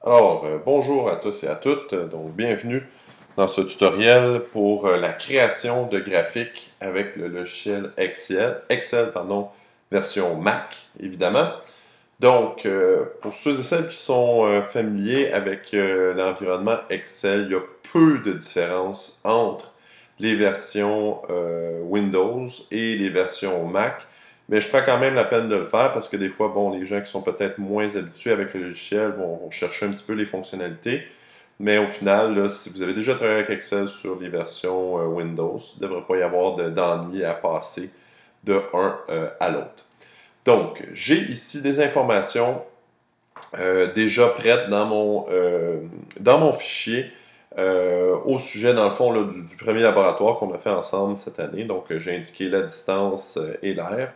Alors, bonjour à tous et à toutes. Donc, bienvenue dans ce tutoriel pour la création de graphiques avec le logiciel Excel, pardon, version Mac, évidemment. Donc, pour ceux et celles qui sont familiers avec l'environnement Excel, il y a peu de différence entre les versions Windows et les versions Mac. Mais je prends quand même la peine de le faire parce que des fois, bon, les gens qui sont peut-être moins habitués avec le logiciel vont chercher un petit peu les fonctionnalités. Mais au final, là, si vous avez déjà travaillé avec Excel sur les versions Windows, il ne devrait pas y avoir d'ennui à passer de un à l'autre. Donc, j'ai ici des informations déjà prêtes dans mon fichier au sujet, dans le fond, là, du premier laboratoire qu'on a fait ensemble cette année. Donc, j'ai indiqué la distance et l'air.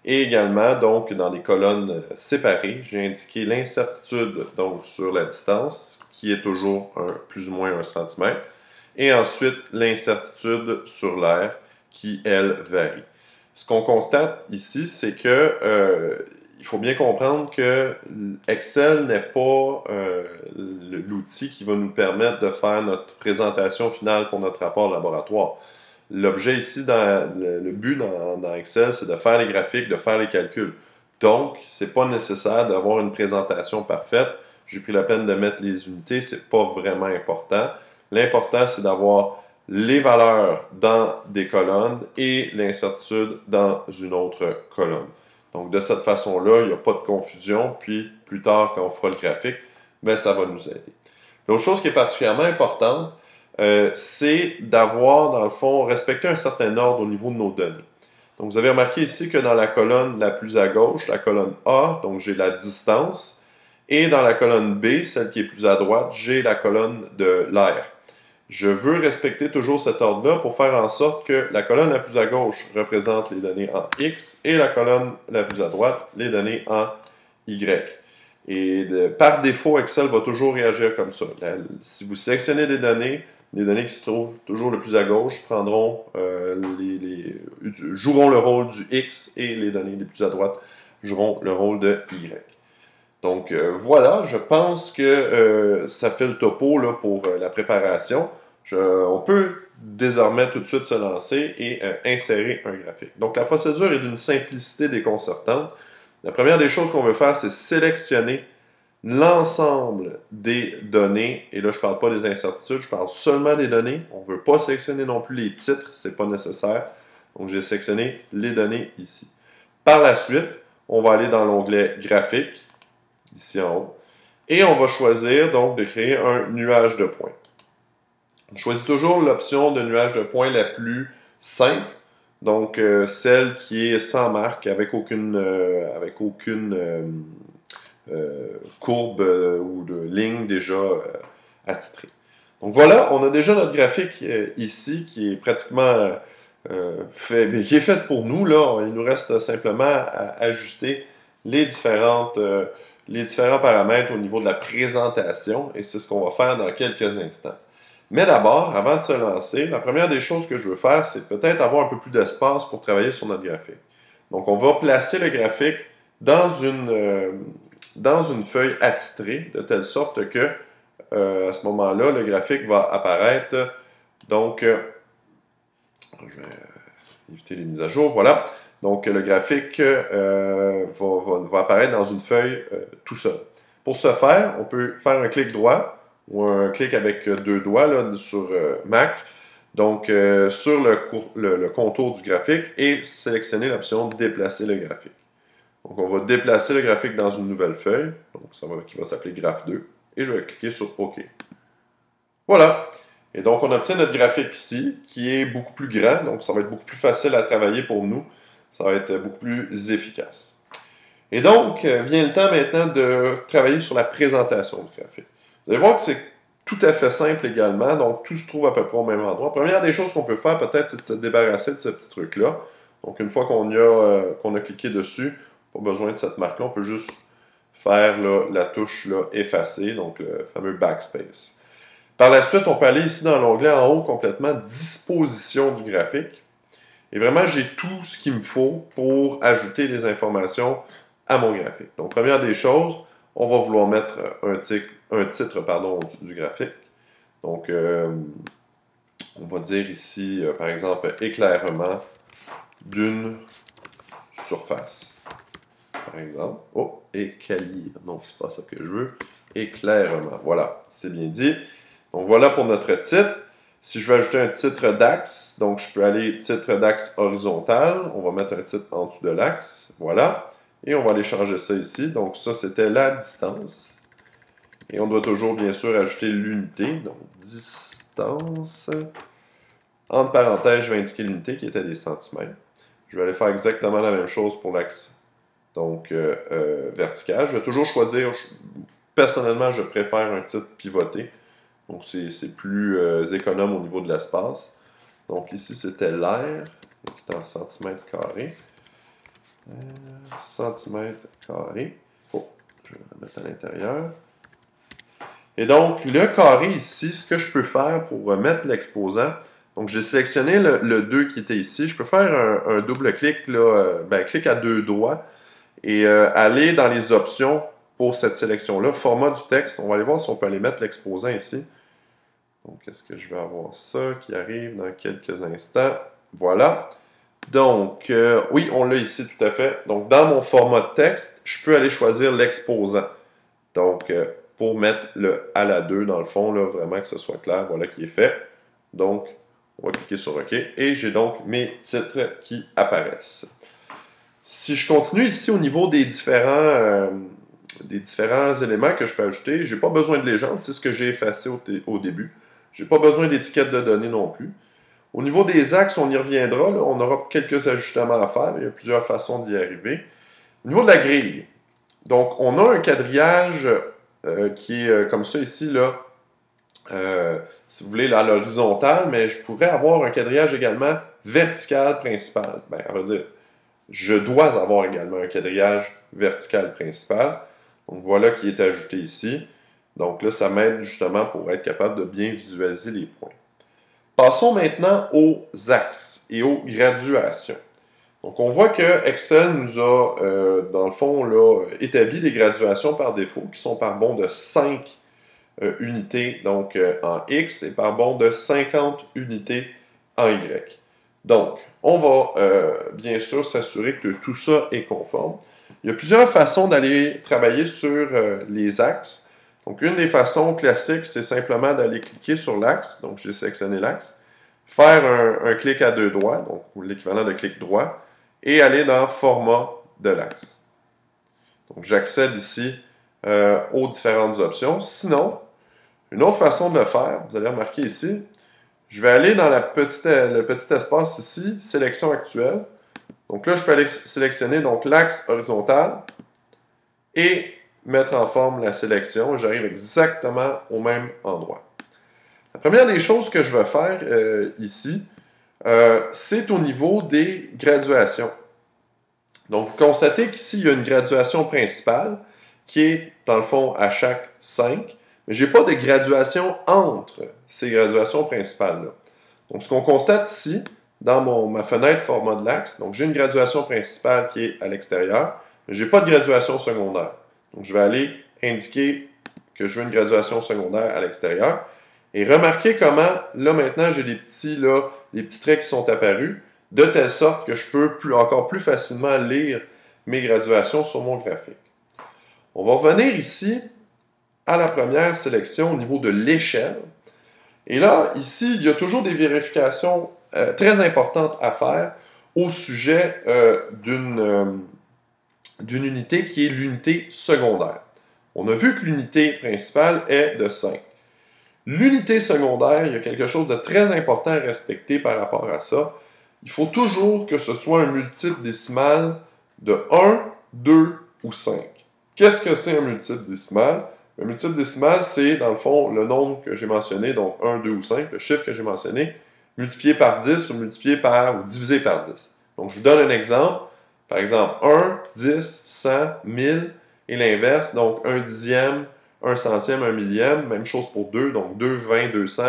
Et également, donc, dans les colonnes séparées, j'ai indiqué l'incertitude donc sur la distance, qui est toujours plus ou moins 1 cm. Et ensuite, l'incertitude sur l'air, qui, elle, varie. Ce qu'on constate ici, c'est que il faut bien comprendre que Excel n'est pas l'outil qui va nous permettre de faire notre présentation finale pour notre rapport laboratoire. L'objet ici, le but dans Excel, c'est de faire les graphiques, de faire les calculs. Donc, ce n'est pas nécessaire d'avoir une présentation parfaite. J'ai pris la peine de mettre les unités, ce n'est pas vraiment important. L'important, c'est d'avoir les valeurs dans des colonnes et l'incertitude dans une autre colonne. Donc, de cette façon-là, il n'y a pas de confusion. Puis, plus tard, quand on fera le graphique, bien, ça va nous aider. L'autre chose qui est particulièrement importante, c'est d'avoir, dans le fond, respecté un certain ordre au niveau de nos données. Donc, vous avez remarqué ici que dans la colonne la plus à gauche, la colonne A, donc j'ai la distance, et dans la colonne B, celle qui est plus à droite, j'ai la colonne de l'air. Je veux respecter toujours cet ordre-là pour faire en sorte que la colonne la plus à gauche représente les données en X et la colonne la plus à droite, les données en Y. Et par défaut, Excel va toujours réagir comme ça. Si vous sélectionnez des données, les données qui se trouvent toujours le plus à gauche prendront joueront le rôle du X et les données les plus à droite joueront le rôle de Y. Donc voilà, je pense que ça fait le topo là, pour la préparation. On peut désormais tout de suite se lancer et insérer un graphique. Donc la procédure est d'une simplicité déconcertante. La première des choses qu'on veut faire, c'est sélectionner l'ensemble des données. Et là, je ne parle pas des incertitudes, je parle seulement des données. On ne veut pas sélectionner non plus les titres, ce n'est pas nécessaire. Donc j'ai sélectionné les données ici. Par la suite, on va aller dans l'onglet graphique, ici en haut, et on va choisir donc de créer un nuage de points. On choisit toujours l'option de nuage de points la plus simple, donc celle qui est sans marque, avec aucune courbe ou de ligne déjà attitrée. Donc voilà, on a déjà notre graphique ici qui est pratiquement qui est fait pour nous. Là. Il nous reste simplement à ajuster les différents paramètres au niveau de la présentation et c'est ce qu'on va faire dans quelques instants. Mais d'abord, avant de se lancer, la première des choses que je veux faire, c'est peut-être avoir un peu plus d'espace pour travailler sur notre graphique. Donc, on va placer le graphique dans une feuille attitrée, de telle sorte que, à ce moment-là, le graphique va apparaître. Donc, je vais éviter les mises à jour, voilà. Donc, le graphique va apparaître dans une feuille tout seul. Pour ce faire, on peut faire un clic droit ou un clic avec deux doigts là, sur Mac, donc sur le contour du graphique et sélectionner l'option déplacer le graphique. Donc on va déplacer le graphique dans une nouvelle feuille, donc qui va s'appeler Graph 2, et je vais cliquer sur OK. Voilà. Et donc on obtient notre graphique ici, qui est beaucoup plus grand, donc ça va être beaucoup plus facile à travailler pour nous, ça va être beaucoup plus efficace. Et donc, vient le temps maintenant de travailler sur la présentation du graphique. Vous allez voir que c'est tout à fait simple également, donc tout se trouve à peu près au même endroit. Première des choses qu'on peut faire peut-être, c'est de se débarrasser de ce petit truc-là. Donc une fois qu'on a cliqué dessus, pas besoin de cette marque-là, on peut juste faire là, la touche là, effacer, donc le fameux backspace. Par la suite, on peut aller ici dans l'onglet en haut complètement disposition du graphique. Et vraiment, j'ai tout ce qu'il me faut pour ajouter les informations à mon graphique. Donc, première des choses, on va vouloir mettre un titre au-dessus du graphique. Donc, on va dire ici, par exemple, éclairement d'une surface. Par exemple. Oh, éclairement. Non, c'est pas ça que je veux. Éclairement. Voilà, c'est bien dit. Donc, voilà pour notre titre. Si je veux ajouter un titre d'axe, donc je peux aller titre d'axe horizontal. On va mettre un titre en dessous de l'axe. Voilà. Et on va aller changer ça ici. Donc, ça, c'était la distance. Et on doit toujours, bien sûr, ajouter l'unité. Donc, distance. Entre parenthèses, je vais indiquer l'unité qui était des centimètres. Je vais aller faire exactement la même chose pour l'axe donc vertical. Je vais toujours choisir, personnellement, je préfère un titre pivoté. Donc, c'est plus économe au niveau de l'espace. Donc, ici, c'était l'air. C'était en centimètres carrés. Centimètres carrés. Oh, je vais le mettre à l'intérieur. Et donc, le carré ici, ce que je peux faire pour remettre l'exposant, donc j'ai sélectionné le 2 qui était ici. Je peux faire un double clic, là, clic à deux doigts, et aller dans les options pour cette sélection-là. Format du texte, on va aller voir si on peut aller mettre l'exposant ici. Donc, est-ce que je vais avoir ça qui arrive dans quelques instants? Voilà. Donc, oui, on l'a ici tout à fait. Donc, dans mon format de texte, je peux aller choisir l'exposant. Donc, pour mettre le à la 2 dans le fond, là, vraiment que ce soit clair, voilà qui est fait. Donc, on va cliquer sur OK. Et j'ai donc mes titres qui apparaissent. Si je continue ici au niveau des différents éléments que je peux ajouter, je n'ai pas besoin de légende, c'est ce que j'ai effacé au début. Je n'ai pas besoin d'étiquette de données non plus. Au niveau des axes, on y reviendra. Là, on aura quelques ajustements à faire. Il y a plusieurs façons d'y arriver. Au niveau de la grille, donc on a un quadrillage qui est comme ça ici, là, si vous voulez, là, à l'horizontale, mais je pourrais avoir un quadrillage également vertical principal. Bien, on va dire, je dois avoir également un quadrillage vertical principal. Donc voilà qui est ajouté ici. Donc là, ça m'aide justement pour être capable de bien visualiser les points. Passons maintenant aux axes et aux graduations. Donc on voit que Excel nous a, dans le fond, là, établi des graduations par défaut qui sont par bond de 5 unités donc, en X et par bond de 50 unités en Y. Donc, on va bien sûr s'assurer que tout ça est conforme. Il y a plusieurs façons d'aller travailler sur les axes. Donc, une des façons classiques, c'est simplement d'aller cliquer sur l'axe. Donc, j'ai sélectionné l'axe. Faire un clic à deux doigts, donc l'équivalent de clic droit, et aller dans Format de l'axe. Donc, j'accède ici aux différentes options. Sinon, une autre façon de le faire, vous allez remarquer ici, je vais aller dans le petit espace ici, Sélection actuelle. Donc là, je peux aller sélectionner l'axe horizontal et mettre en forme la sélection. J'arrive exactement au même endroit. La première des choses que je vais faire ici, c'est au niveau des graduations. Donc, vous constatez qu'ici, il y a une graduation principale qui est, dans le fond, à chaque 5. Mais je n'ai pas de graduation entre ces graduations principales-là. Donc, ce qu'on constate ici, dans ma fenêtre format de l'axe, donc j'ai une graduation principale qui est à l'extérieur, mais je n'ai pas de graduation secondaire. Donc, je vais aller indiquer que je veux une graduation secondaire à l'extérieur. Et remarquez comment, là maintenant, j'ai des petits traits qui sont apparus, de telle sorte que je peux encore plus facilement lire mes graduations sur mon graphique. On va revenir ici à la première sélection au niveau de l'échelle. Et là, ici, il y a toujours des vérifications très importantes à faire au sujet d'une unité qui est l'unité secondaire. On a vu que l'unité principale est de 5. L'unité secondaire, il y a quelque chose de très important à respecter par rapport à ça. Il faut toujours que ce soit un multiple décimal de 1, 2 ou 5. Qu'est-ce que c'est un multiple décimal? Un multiple décimal, c'est dans le fond le nombre que j'ai mentionné, donc 1, 2 ou 5, le chiffre que j'ai mentionné, multiplié par 10 ou divisé par 10. Donc je vous donne un exemple. Par exemple, 1, 10, 100, 1000 et l'inverse, donc 1 dixième, 1 centième, 1 millième, même chose pour 2, donc 2, 20, 200,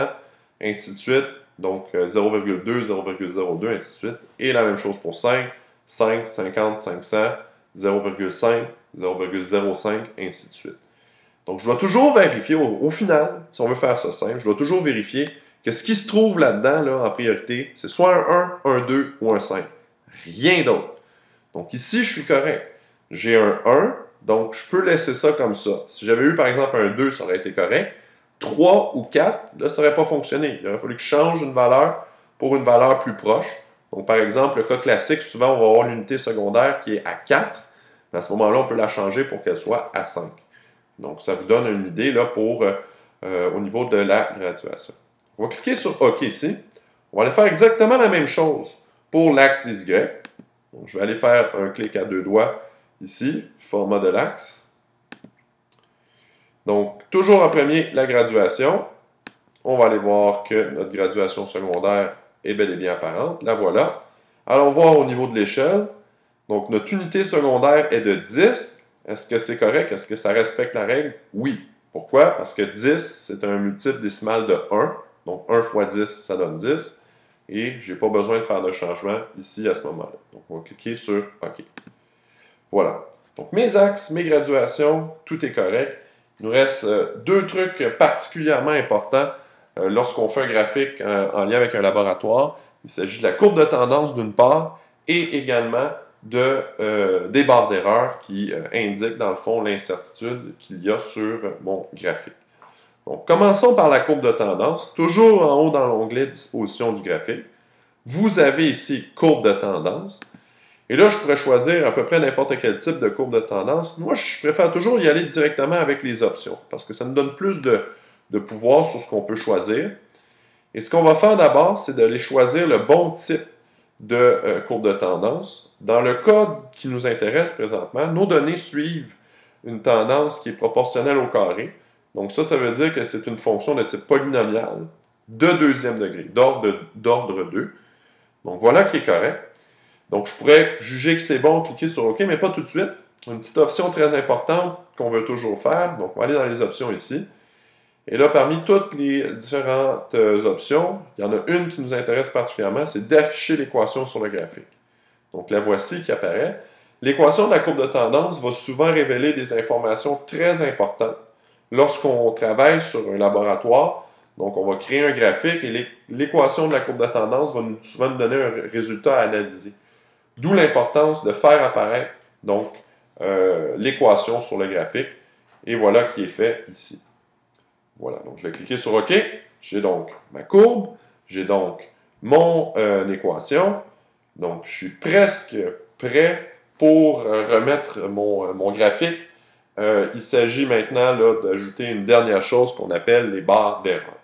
ainsi de suite, donc 0,2, 0,02, ainsi de suite, et la même chose pour 5, 5, 50, 500, 0,5, 0,05, ainsi de suite. Donc, je dois toujours vérifier, au final, si on veut faire ça simple, je dois toujours vérifier que ce qui se trouve là-dedans, là, en priorité, c'est soit un 1, un 2 ou un 5. Rien d'autre. Donc, ici, je suis correct. J'ai un 1, donc je peux laisser ça comme ça. Si j'avais eu, par exemple, un 2, ça aurait été correct. 3 ou 4, là, ça n'aurait pas fonctionné. Il aurait fallu que je change une valeur pour une valeur plus proche. Donc, par exemple, le cas classique, souvent, on va avoir l'unité secondaire qui est à 4. Mais à ce moment-là, on peut la changer pour qu'elle soit à 5. Donc, ça vous donne une idée là, pour, au niveau de la graduation. On va cliquer sur OK ici. On va aller faire exactement la même chose pour l'axe des Y. Donc, je vais aller faire un clic à 2 doigts ici, format de l'axe. Donc, toujours en premier, la graduation. On va aller voir que notre graduation secondaire est bel et bien apparente. La voilà. Allons voir au niveau de l'échelle. Donc, notre unité secondaire est de 10. Est-ce que c'est correct? Est-ce que ça respecte la règle? Oui. Pourquoi? Parce que 10, c'est un multiple décimal de 1. Donc, 1 fois 10, ça donne 10. Et je n'ai pas besoin de faire de changement ici à ce moment-là. Donc, on va cliquer sur OK. Voilà. Donc, mes axes, mes graduations, tout est correct. Il nous reste deux trucs particulièrement importants lorsqu'on fait un graphique en lien avec un laboratoire. Il s'agit de la courbe de tendance d'une part et également des barres d'erreur qui indiquent dans le fond l'incertitude qu'il y a sur mon graphique. Donc, commençons par la courbe de tendance. Toujours en haut dans l'onglet Disposition du graphique. Vous avez ici courbe de tendance. Et là, je pourrais choisir à peu près n'importe quel type de courbe de tendance. Moi, je préfère toujours y aller directement avec les options parce que ça nous donne plus de pouvoir sur ce qu'on peut choisir. Et ce qu'on va faire d'abord, c'est d'aller choisir le bon type de courbe de tendance. Dans le cas qui nous intéresse présentement, nos données suivent une tendance qui est proportionnelle au carré. Donc ça veut dire que c'est une fonction de type polynomial de deuxième degré, d'ordre 2. Donc voilà qui est correct. Donc je pourrais juger que c'est bon, cliquer sur OK, mais pas tout de suite. Une petite option très importante qu'on veut toujours faire. Donc on va aller dans les options ici. Et là, parmi toutes les différentes options, il y en a une qui nous intéresse particulièrement, c'est d'afficher l'équation sur le graphique. Donc la voici qui apparaît. L'équation de la courbe de tendance va souvent révéler des informations très importantes lorsqu'on travaille sur un laboratoire. Donc on va créer un graphique et l'équation de la courbe de tendance va souvent nous donner un résultat à analyser. D'où l'importance de faire apparaître donc l'équation sur le graphique. Et voilà qui est fait ici. Voilà, donc je vais cliquer sur OK. J'ai donc ma courbe, j'ai donc mon équation. Donc, je suis presque prêt pour remettre mon graphique. Il s'agit maintenant d'ajouter une dernière chose qu'on appelle les barres d'erreur.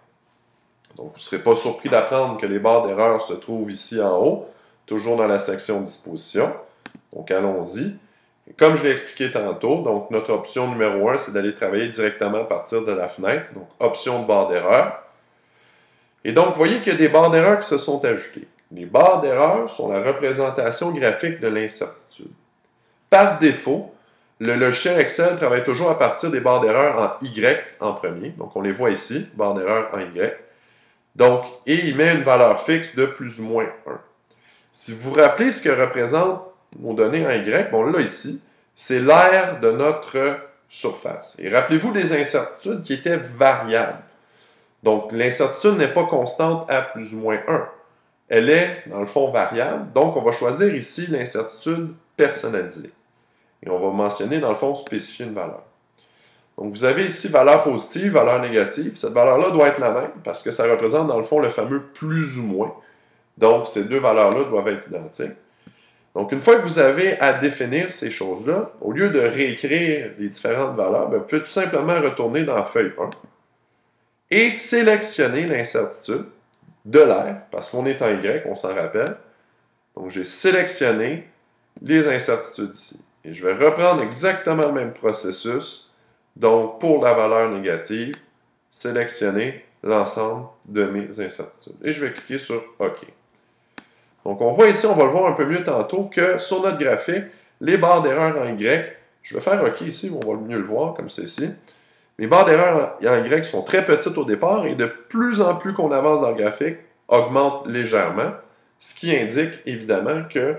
Donc, vous ne serez pas surpris d'apprendre que les barres d'erreur se trouvent ici en haut, toujours dans la section Disposition. Donc, allons-y. Comme je l'ai expliqué tantôt, donc notre option numéro 1, c'est d'aller travailler directement à partir de la fenêtre. Donc, option de barre d'erreur. Et donc, vous voyez qu'il y a des barres d'erreur qui se sont ajoutées. Les barres d'erreur sont la représentation graphique de l'incertitude. Par défaut, le logiciel Excel travaille toujours à partir des barres d'erreur en Y en premier. Donc, on les voit ici, barre d'erreur en Y. Donc, et il met une valeur fixe de plus ou moins 1. Si vous vous rappelez ce que représentent nos données en Y, bon là ici, c'est l'aire de notre surface. Et rappelez-vous des incertitudes qui étaient variables. Donc l'incertitude n'est pas constante à plus ou moins 1. Elle est, dans le fond, variable. Donc on va choisir ici l'incertitude personnalisée. Et on va mentionner, dans le fond, spécifier une valeur. Donc vous avez ici valeur positive, valeur négative. Cette valeur-là doit être la même parce que ça représente, dans le fond, le fameux plus ou moins. Donc ces deux valeurs-là doivent être identiques. Donc, une fois que vous avez à définir ces choses-là, au lieu de réécrire les différentes valeurs, vous pouvez tout simplement retourner dans la feuille 1 et sélectionner l'incertitude de l'aire, parce qu'on est en Y, on s'en rappelle. Donc, j'ai sélectionné les incertitudes ici. Et je vais reprendre exactement le même processus. Donc, pour la valeur négative, sélectionner l'ensemble de mes incertitudes. Et je vais cliquer sur OK. Donc, on voit ici, on va le voir un peu mieux tantôt, que sur notre graphique, les barres d'erreur en Y, je vais faire OK ici, on va mieux le voir comme ceci. Les barres d'erreur en Y sont très petites au départ et de plus en plus qu'on avance dans le graphique, augmentent légèrement, ce qui indique évidemment que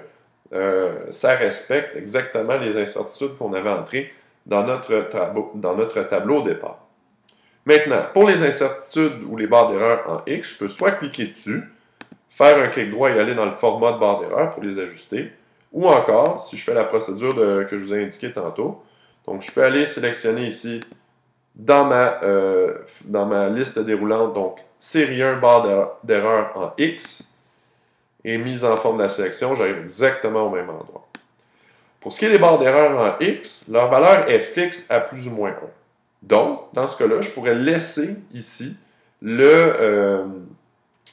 ça respecte exactement les incertitudes qu'on avait entrées dans notre tableau au départ. Maintenant, pour les incertitudes ou les barres d'erreur en X, je peux soit cliquer dessus, faire un clic droit et aller dans le format de barre d'erreur pour les ajuster, ou encore, si je fais la procédure que je vous ai indiquée tantôt, donc je peux aller sélectionner ici dans ma liste déroulante, donc série 1 barre d'erreur en X, et mise en forme de la sélection, j'arrive exactement au même endroit. Pour ce qui est des barres d'erreur en X, leur valeur est fixe à plus ou moins 1. Donc, dans ce cas-là, je pourrais laisser ici la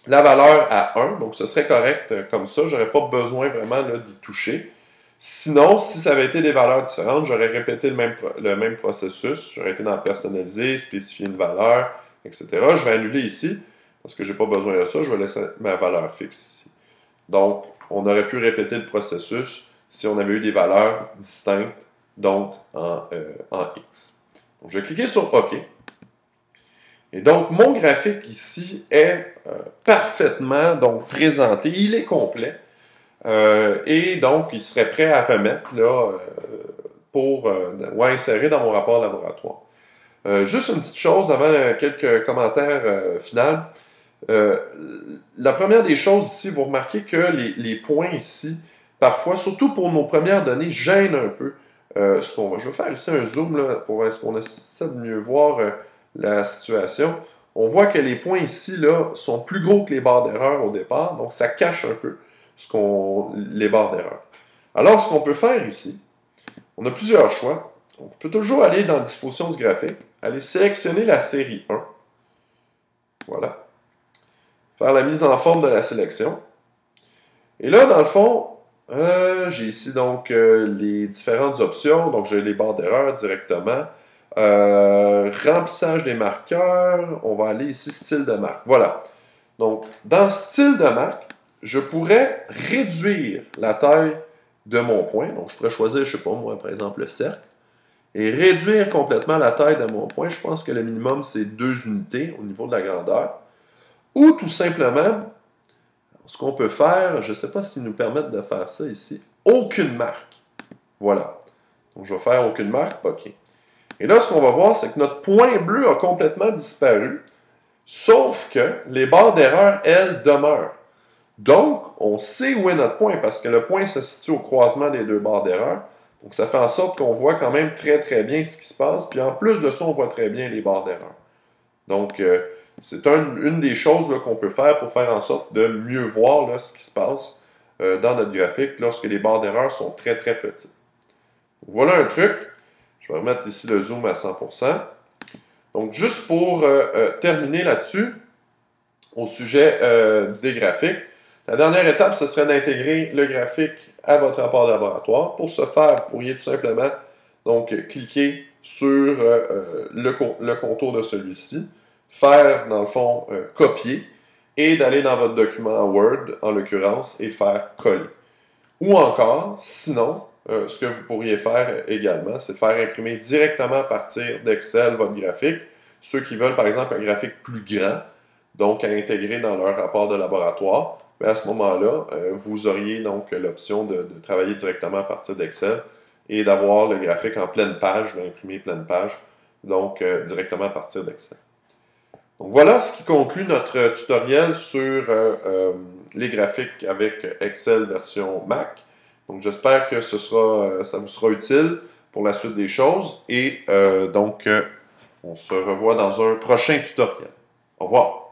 valeur à 1. Donc, ce serait correct comme ça. Je n'aurais pas besoin vraiment d'y toucher. Sinon, si ça avait été des valeurs différentes, j'aurais répété le même processus. J'aurais été dans personnaliser, spécifier une valeur, etc. Je vais annuler ici parce que je n'ai pas besoin de ça. Je vais laisser ma valeur fixe ici. Donc, on aurait pu répéter le processus si on avait eu des valeurs distinctes, donc en X. Donc, je vais cliquer sur OK. Et donc, mon graphique ici est parfaitement donc, présenté. Il est complet. Et donc, il serait prêt à remettre là, ou à insérer dans mon rapport laboratoire. Juste une petite chose avant quelques commentaires finaux. La première des choses ici, vous remarquez que les points ici, parfois, surtout pour nos premières données, gênent un peu ce qu'on va. Je vais faire ici un zoom là, pour est-ce qu'on essaie de mieux voir la situation. On voit que les points ici là, sont plus gros que les barres d'erreur au départ, donc ça cache un peu les barres d'erreur. Alors, ce qu'on peut faire ici, on a plusieurs choix. On peut toujours aller dans Disposition du graphique, aller sélectionner la série 1. Voilà. Faire la mise en forme de la sélection. Et là, dans le fond, j'ai ici donc les différentes options. Donc, j'ai les barres d'erreur directement. Remplissage des marqueurs. On va aller ici, style de marque. Voilà. Donc, dans style de marque, je pourrais réduire la taille de mon point. Donc, je pourrais choisir, je ne sais pas moi, par exemple, le cercle. Et réduire complètement la taille de mon point. Je pense que le minimum, c'est 2 unités au niveau de la grandeur. Ou tout simplement, ce qu'on peut faire, je ne sais pas s'ils nous permettent de faire ça ici, aucune marque. Voilà. Donc, je vais faire aucune marque, OK. Et là, ce qu'on va voir, c'est que notre point bleu a complètement disparu, sauf que les barres d'erreur, elles, demeurent. Donc, on sait où est notre point, parce que le point se situe au croisement des 2 barres d'erreur. Donc, ça fait en sorte qu'on voit quand même très, très bien ce qui se passe. Puis, en plus de ça, on voit très bien les barres d'erreur. Donc, c'est une des choses qu'on peut faire pour faire en sorte de mieux voir là, ce qui se passe dans notre graphique lorsque les barres d'erreur sont très, très petites. Donc, voilà un truc. Je vais remettre ici le zoom à 100%. Donc, juste pour terminer là-dessus, au sujet des graphiques, la dernière étape, ce serait d'intégrer le graphique à votre rapport laboratoire. Pour ce faire, vous pourriez tout simplement donc, cliquer sur le contour de celui-ci, faire, dans le fond, copier, et d'aller dans votre document Word, en l'occurrence, et faire coller. Ou encore, sinon, ce que vous pourriez faire également, c'est faire imprimer directement à partir d'Excel votre graphique. Ceux qui veulent, par exemple, un graphique plus grand, donc à intégrer dans leur rapport de laboratoire, mais à ce moment-là, vous auriez donc l'option de travailler directement à partir d'Excel et d'avoir le graphique en pleine page, d'imprimer pleine page, donc directement à partir d'Excel. Donc voilà ce qui conclut notre tutoriel sur les graphiques avec Excel version Mac. Donc j'espère que ça vous sera utile pour la suite des choses et on se revoit dans un prochain tutoriel. Au revoir.